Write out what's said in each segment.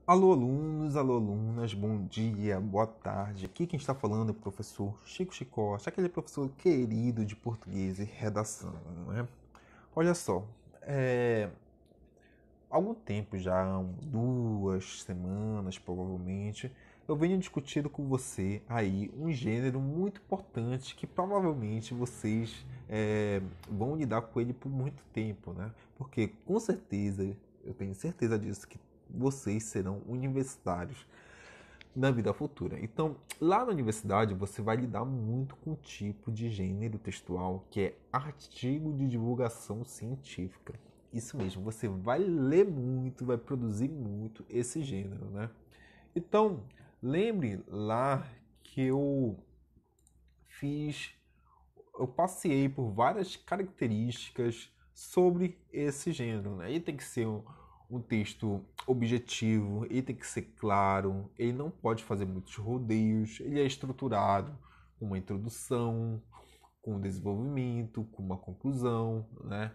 Alô, alunos, alô, alunas, bom dia, boa tarde. Aqui quem está falando é o professor Chico Chicote, aquele professor querido de português e redação, né? Olha só, há algum tempo já, 2 semanas provavelmente, eu venho discutindo com você aí um gênero muito importante que provavelmente vocês vão lidar com ele por muito tempo, né? Porque com certeza, eu tenho certeza disso, que vocês serão universitários na vida futura. Então, lá na universidade, você vai lidar muito com um tipo de gênero textual que é artigo de divulgação científica. Isso mesmo, você vai ler muito, vai produzir muito esse gênero, né? Então, lembre lá que fiz, eu passei por várias características sobre esse gênero, né? Ele tem que ser um texto objetivo, ele tem que ser claro, ele não pode fazer muitos rodeios, ele é estruturado com uma introdução, com um desenvolvimento, com uma conclusão, né?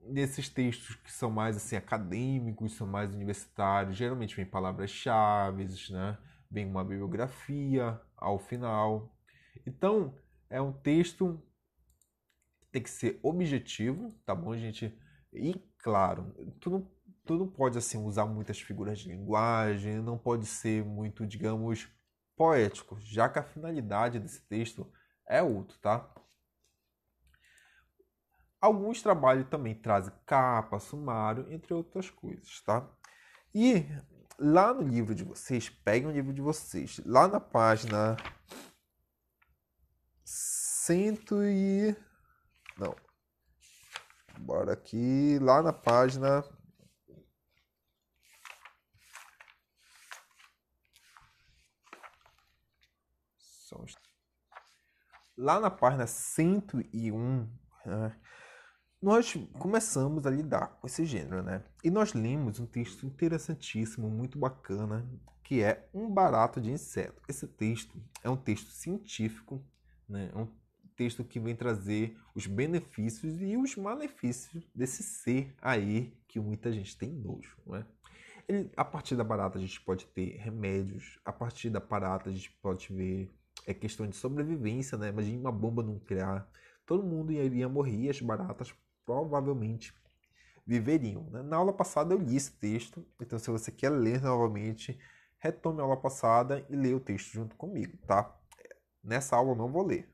Nesses textos que são mais assim acadêmicos, são mais universitários, geralmente vem palavras-chave, né? Vem uma bibliografia ao final. Então, é um texto que tem que ser objetivo, tá bom, gente? E claro, tu não pode assim usar muitas figuras de linguagem, não pode ser muito, digamos, poético, já que a finalidade desse texto é outro, tá? Alguns trabalhos também trazem capa, sumário, entre outras coisas, tá? E lá no livro de vocês, peguem o livro de vocês, lá na página cento e... Não, bora aqui, lá na página... Lá na página 101, né, nós começamos a lidar com esse gênero, né? E nós lemos um texto interessantíssimo, muito bacana, que é Um Barato de Inseto. Esse texto é um texto científico, né? É um texto que vem trazer os benefícios e os malefícios desse ser aí que muita gente tem nojo, né? A partir da barata a gente pode ter remédios, a partir da barata a gente pode ver questão de sobrevivência, né? Imagina uma bomba nuclear, todo mundo iria morrer e as baratas provavelmente viveriam, né? Na aula passada eu li esse texto, então se você quer ler novamente, retome a aula passada e leia o texto junto comigo, tá? Nessa aula eu não vou ler,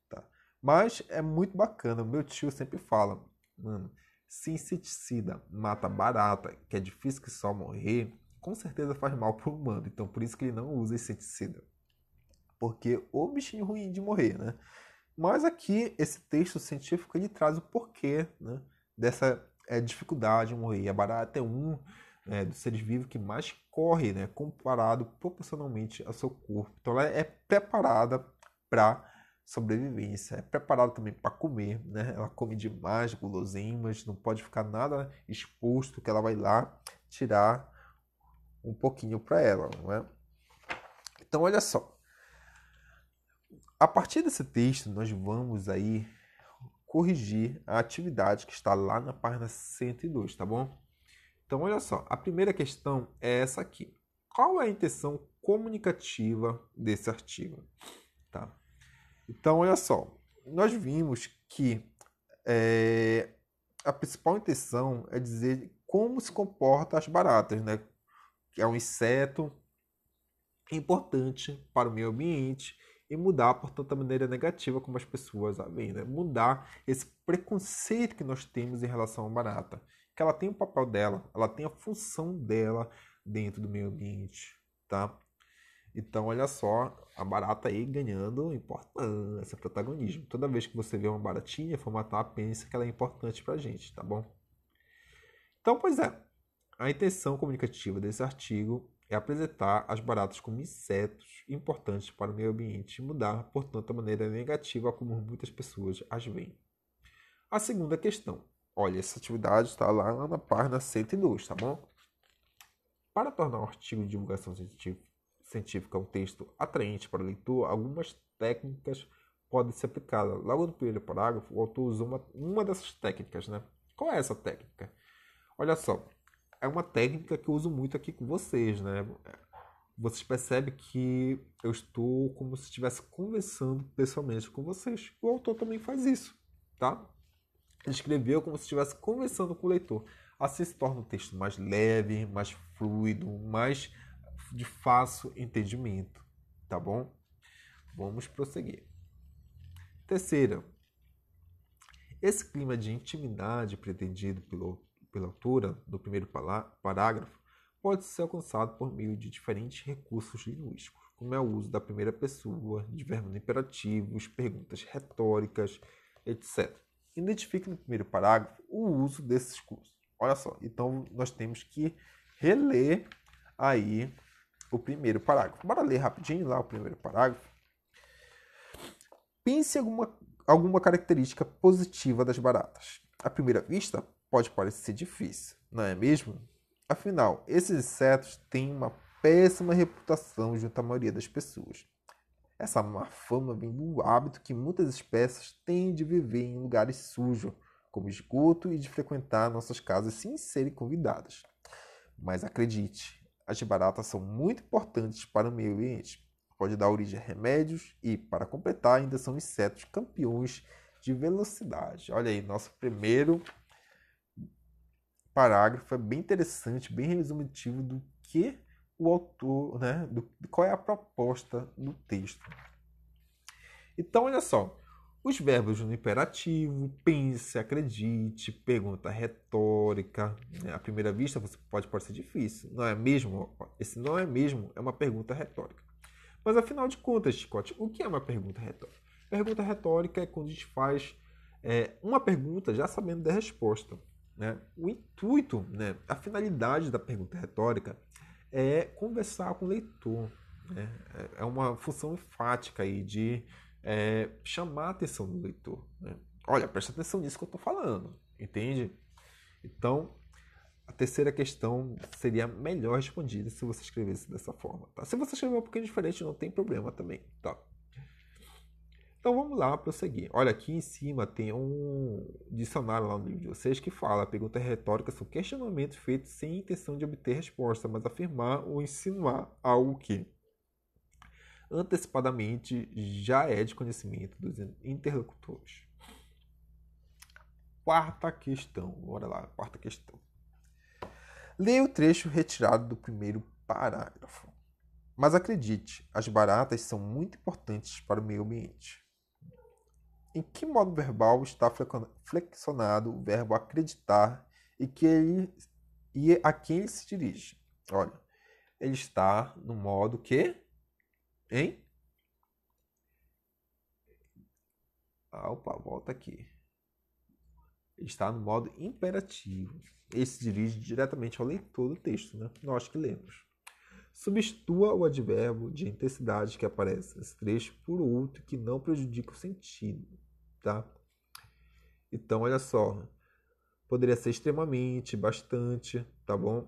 tá? Mas é muito bacana, meu tio sempre fala, mano, se inseticida mata barata, que é difícil que só morrer, com certeza faz mal pro humano, então por isso que ele não usa inseticida. Porque o bichinho ruim de morrer, né? Mas aqui, esse texto científico, ele traz o porquê, né, dessa dificuldade de morrer. A barata é dos seres vivos que mais corre, né, comparado proporcionalmente ao seu corpo. Então ela é preparada para sobrevivência, é preparada também para comer, né? Ela come demais guloseimas, não pode ficar nada exposto que ela vai lá tirar um pouquinho para ela, não é? Então olha só, a partir desse texto nós vamos aí corrigir a atividade que está lá na página 102, tá bom? Então, olha só, a primeira questão é essa aqui. Qual é a intenção comunicativa desse artigo? Tá? Então, olha só, nós vimos que a principal intenção é dizer como se comportam as baratas, né? Que é um inseto importante para o meio ambiente e mudar, portanto, a maneira negativa como as pessoas a veem, né? Mudar esse preconceito que nós temos em relação à barata. Que ela tem o papel dela, ela tem a função dela dentro do meio ambiente, tá? Então, olha só, a barata aí ganhando importância, protagonismo. Toda vez que você vê uma baratinha formatar, pensa que ela é importante pra gente, tá bom? Então, pois é, a intenção comunicativa desse artigo é apresentar as baratas como insetos importantes para o meio ambiente e mudar, portanto, a maneira negativa como muitas pessoas as veem. A segunda questão. Olha, essa atividade está lá na página 102, tá bom? Para tornar um artigo de divulgação científica um texto atraente para o leitor, algumas técnicas podem ser aplicadas. Logo no primeiro parágrafo, o autor usa uma dessas técnicas, né? Qual é essa técnica? Olha só, é uma técnica que eu uso muito aqui com vocês, né? Vocês percebem que eu estou como se estivesse conversando pessoalmente com vocês. O autor também faz isso, tá? Ele escreveu como se estivesse conversando com o leitor. Assim se torna o texto mais leve, mais fluido, mais de fácil entendimento, tá bom? Vamos prosseguir. Terceira, esse clima de intimidade pretendido pela autora do primeiro parágrafo pode ser alcançado por meio de diferentes recursos linguísticos, como é o uso da primeira pessoa, de verbos imperativos, perguntas retóricas, etc. Identifique no primeiro parágrafo o uso desses recursos. Olha só, então nós temos que reler aí o primeiro parágrafo. Bora ler rapidinho lá o primeiro parágrafo. Pense em alguma característica positiva das baratas. À primeira vista, pode parecer difícil, não é mesmo? Afinal, esses insetos têm uma péssima reputação junto à maioria das pessoas. Essa má fama vem do hábito que muitas espécies têm de viver em lugares sujos, como esgoto, e de frequentar nossas casas sem serem convidadas. Mas acredite, as baratas são muito importantes para o meio ambiente. Pode dar origem a remédios e, para completar, ainda são insetos campeões de velocidade. Olha aí, nosso primeiro parágrafo é bem interessante, bem resumitivo do que o autor, né, qual é a proposta do texto. Então, olha só, os verbos no imperativo, pense, acredite, pergunta retórica, né? À primeira vista você pode parecer difícil, não é mesmo? Esse não é mesmo é uma pergunta retórica. Mas afinal de contas, Scott, o que é uma pergunta retórica? Pergunta retórica é quando a gente faz uma pergunta já sabendo da resposta. Né? O intuito, né, a finalidade da pergunta retórica é conversar com o leitor. Né? É uma função enfática aí de chamar a atenção do leitor. Né? Olha, presta atenção nisso que eu estou falando, entende? Então, a terceira questão seria melhor respondida se você escrevesse dessa forma. Tá? Se você escrever um pouquinho diferente, não tem problema também. Tá? Então vamos lá prosseguir. Olha, aqui em cima tem um dicionário lá no livro de vocês que fala: perguntas retóricas são questionamentos feitos sem intenção de obter resposta, mas afirmar ou insinuar algo que antecipadamente já é de conhecimento dos interlocutores. Quarta questão. Bora lá, quarta questão. Leia o trecho retirado do primeiro parágrafo. Mas acredite, as baratas são muito importantes para o meio ambiente. Em que modo verbal está flexionado o verbo acreditar e a quem ele se dirige? Olha, ele está no modo que? Hein? Opa, volta aqui. Ele está no modo imperativo. Ele se dirige diretamente ao leitor do texto, né? Nós que lemos. Substitua o advérbio de intensidade que aparece nesse trecho por outro que não prejudica o sentido. Tá? Então, olha só. Poderia ser extremamente, bastante, tá bom?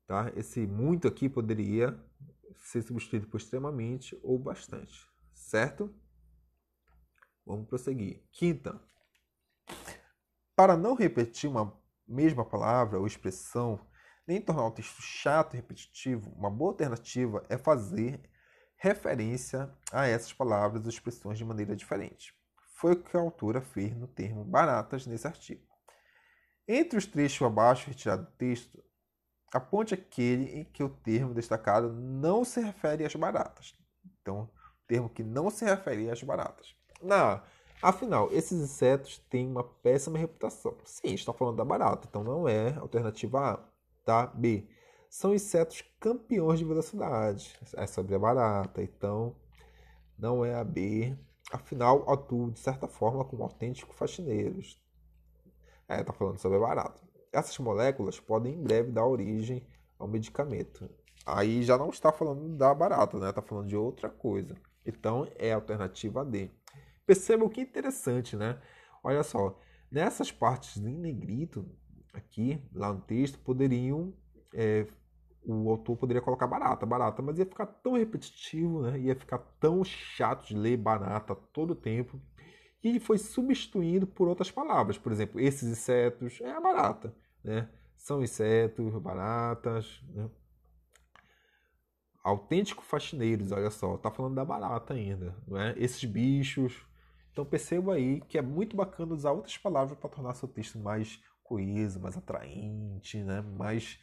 Tá? Esse muito aqui poderia ser substituído por extremamente ou bastante. Certo? Vamos prosseguir. Quinta. Para não repetir uma mesma palavra ou expressão, nem tornar o texto chato e repetitivo, uma boa alternativa é fazer referência a essas palavras ou expressões de maneira diferente. Foi o que a autora fez no termo baratas nesse artigo. Entre os trechos abaixo retirados do texto, aponte aquele em que o termo destacado não se refere às baratas. Então, o termo que não se refere às baratas. Afinal, esses insetos têm uma péssima reputação. Sim, está falando da barata, então não é alternativa A. Tá? B. São insetos campeões de velocidade. É sobre a barata, então não é a B. Afinal, atuam de certa forma como autênticos faxineiros. Está falando sobre a barata. Essas moléculas podem em breve dar origem ao medicamento. Aí já não está falando da barata, né? Está falando de outra coisa. Então é a alternativa D. Percebam que interessante, né? Olha só, nessas partes em negrito, aqui, lá no texto, o autor poderia colocar barata, mas ia ficar tão repetitivo, né? Ia ficar tão chato de ler barata todo o tempo. E ele foi substituindo por outras palavras. Por exemplo, esses insetos é a barata. né? São insetos, baratas, né? Autênticos faxineiros, olha só, tá falando da barata ainda, não é? Esses bichos. Então perceba aí que é muito bacana usar outras palavras para tornar seu texto mais coeso, mais atraente, né? Mais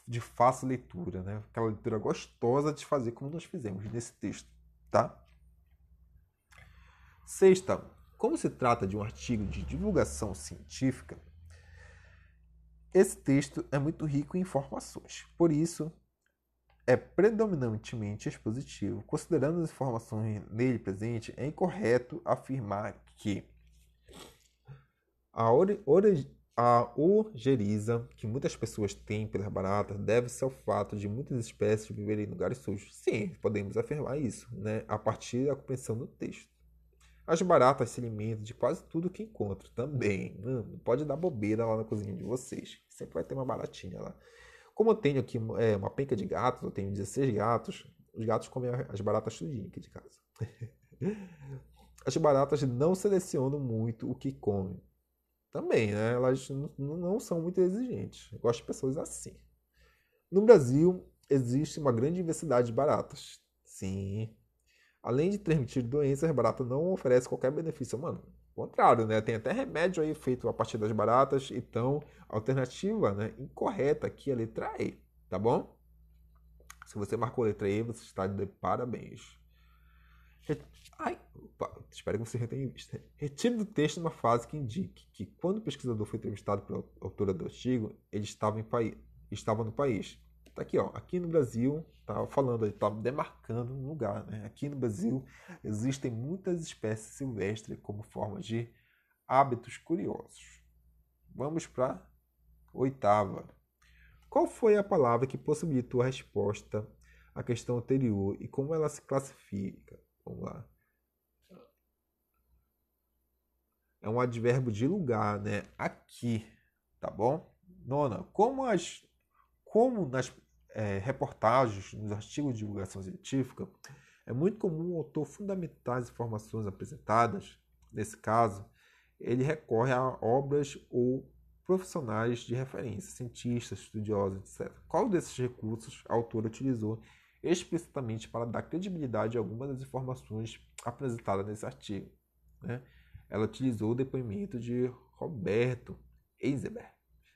de fácil leitura, né? Aquela leitura gostosa de fazer como nós fizemos nesse texto, tá? Sexta, como se trata de um artigo de divulgação científica, esse texto é muito rico em informações. Por isso, é predominantemente expositivo. Considerando as informações nele presentes, é incorreto afirmar que a ojeriza que muitas pessoas têm pelas baratas deve-se ao fato de muitas espécies viverem em lugares sujos. Sim, podemos afirmar isso, né? A partir da compreensão do texto. As baratas se alimentam de quase tudo que encontram também. Não pode dar bobeira lá na cozinha de vocês. Sempre vai ter uma baratinha lá. Como eu tenho aqui uma penca de gatos, eu tenho 16 gatos, os gatos comem as baratas tudinho aqui de casa. As baratas não selecionam muito o que comem. Também, né? Elas não são muito exigentes. Eu gosto de pessoas assim. No Brasil, existe uma grande diversidade de baratas. Sim. Além de transmitir doenças, as baratas não oferecem qualquer benefício humano. Ao contrário, né? Tem até remédio aí feito a partir das baratas. Então, a alternativa, né, incorreta aqui é a letra E, tá bom? Se você marcou a letra E, você está de parabéns. Ai, opa, espero que você já tenha visto. Retire do texto uma frase que indique que quando o pesquisador foi entrevistado pela autora do artigo, ele estava no país. Tá aqui, ó. Aqui no Brasil, tá falando, ele tá demarcando um lugar, né? Aqui no Brasil existem muitas espécies silvestres como forma de hábitos curiosos. Vamos para oitava. Qual foi a palavra que possibilitou a resposta à questão anterior e como ela se classifica? Vamos lá. É um advérbio de lugar, né? Aqui, tá bom? Nona, como nas reportagens, nos artigos de divulgação científica, é muito comum o autor fundamentar as informações apresentadas, nesse caso, ele recorre a obras ou profissionais de referência, cientistas, estudiosos, etc. Qual desses recursos a autora utilizou explicitamente para dar credibilidade a algumas das informações apresentadas nesse artigo? Né? Ela utilizou o depoimento de Roberto Eisenberg,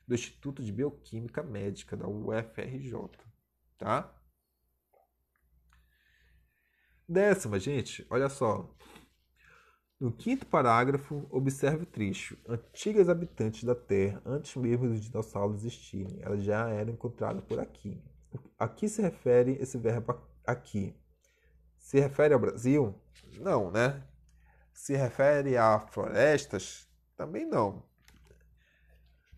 do Instituto de Bioquímica Médica da UFRJ. Tá? Décima, gente, olha só. No quinto parágrafo, observe o trecho. Antigas habitantes da Terra, antes mesmo dos dinossauros existirem, elas já eram encontradas por aqui. A que se refere esse verbo aqui? Se refere ao Brasil? Não, né? Se refere a florestas? Também não.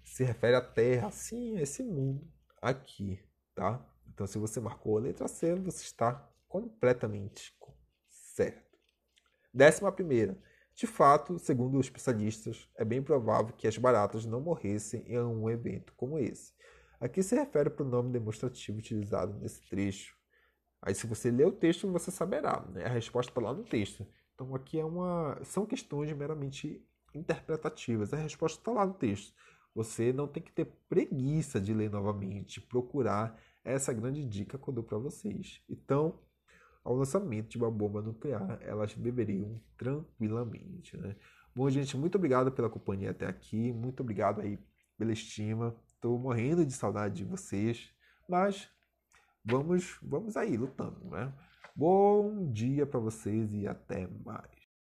Se refere à Terra, sim, a esse mundo aqui, tá? Então, se você marcou a letra C, você está completamente certo. 11ª. De fato, segundo os especialistas, é bem provável que as baratas não morressem em um evento como esse. Aqui se refere ao pronome demonstrativo utilizado nesse trecho. Aí, se você ler o texto, você saberá, né? A resposta está lá no texto. Então, aqui são questões meramente interpretativas. A resposta está lá no texto. Você não tem que ter preguiça de ler novamente, procurar essa grande dica que eu dou para vocês. Então, ao lançamento de uma bomba nuclear, elas beberiam tranquilamente, né? Bom, gente, muito obrigado pela companhia até aqui. Muito obrigado aí pela estima. Estou morrendo de saudade de vocês, mas vamos aí lutando, né? Bom dia para vocês e até mais.